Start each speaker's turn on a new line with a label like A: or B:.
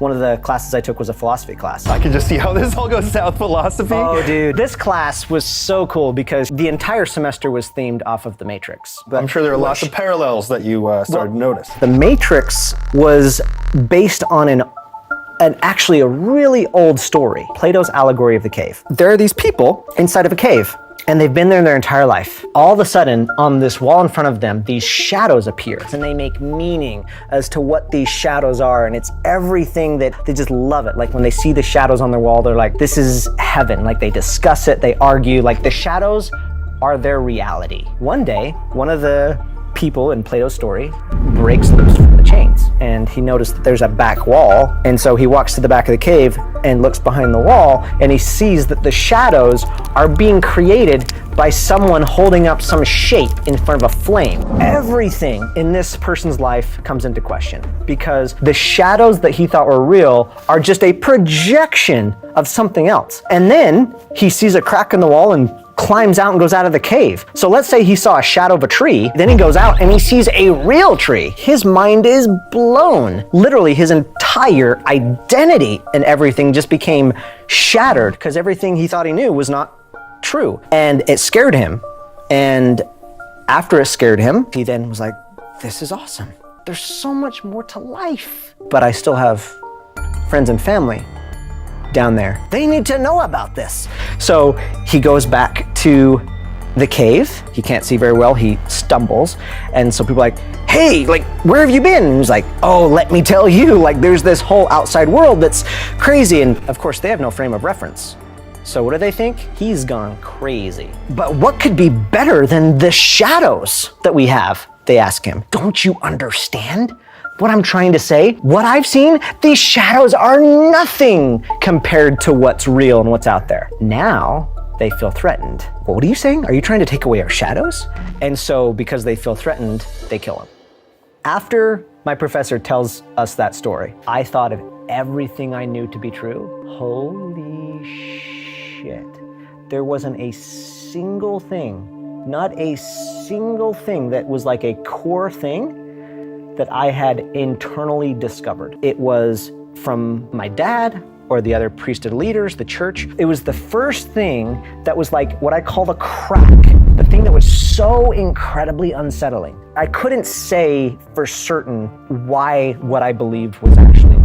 A: One of the classes I took was a philosophy class.
B: I can just see how this all goes south, philosophy.
A: Oh, dude. This class was so cool because the entire semester was themed off of The Matrix.
B: I'm sure there are lots of parallels that you started to notice.
A: The Matrix was based on actually a really old story, Plato's allegory of the cave. There are these people inside of a cave, and they've been there their entire life. All of a sudden, on this wall in front of them, these shadows appear, and they make meaning as to what these shadows are, and it's everything that they just love it. Like when they see the shadows on their wall, they're like, this is heaven. Like they discuss it, they argue, like the shadows are their reality. One day, one of the people in Plato's story breaks loose from the chains, and he noticed that there's a back wall, and so he walks to the back of the cave and looks behind the wall, and he sees that the shadows are being created by someone holding up some shape in front of a flame. Everything in this person's life comes into question because the shadows that he thought were real are just a projection of something else. And then he sees a crack in the wall and climbs out and goes out of the cave. So let's say he saw a shadow of a tree, then he goes out and he sees a real tree. His mind is blown. Literally his entire identity and everything just became shattered because everything he thought he knew was not true. And it scared him. And after it scared him, he then was like, this is awesome. There's so much more to life. But I still have friends and family down there. They need to know about this. So he goes back to the cave. He can't see very well. He stumbles. And so people are like, hey, like, where have you been? And he's like, oh, let me tell you, like, there's this whole outside world that's crazy. And of course, they have no frame of reference. So what do they think? He's gone crazy. But what could be better than the shadows that we have? They ask him. Don't you understand what I'm trying to say? What I've seen, these shadows are nothing compared to what's real and what's out there. Now they feel threatened. What are you saying? Are you trying to take away our shadows? And so because they feel threatened, they kill him. After my professor tells us that story, I thought of everything I knew to be true. Holy shit. There wasn't a single thing, not a single thing that was like a core thing that I had internally discovered. It was from my dad or the other priesthood leaders, the church. It was the first thing that was like what I call the crack, the thing that was so incredibly unsettling. I couldn't say for certain why what I believed was actually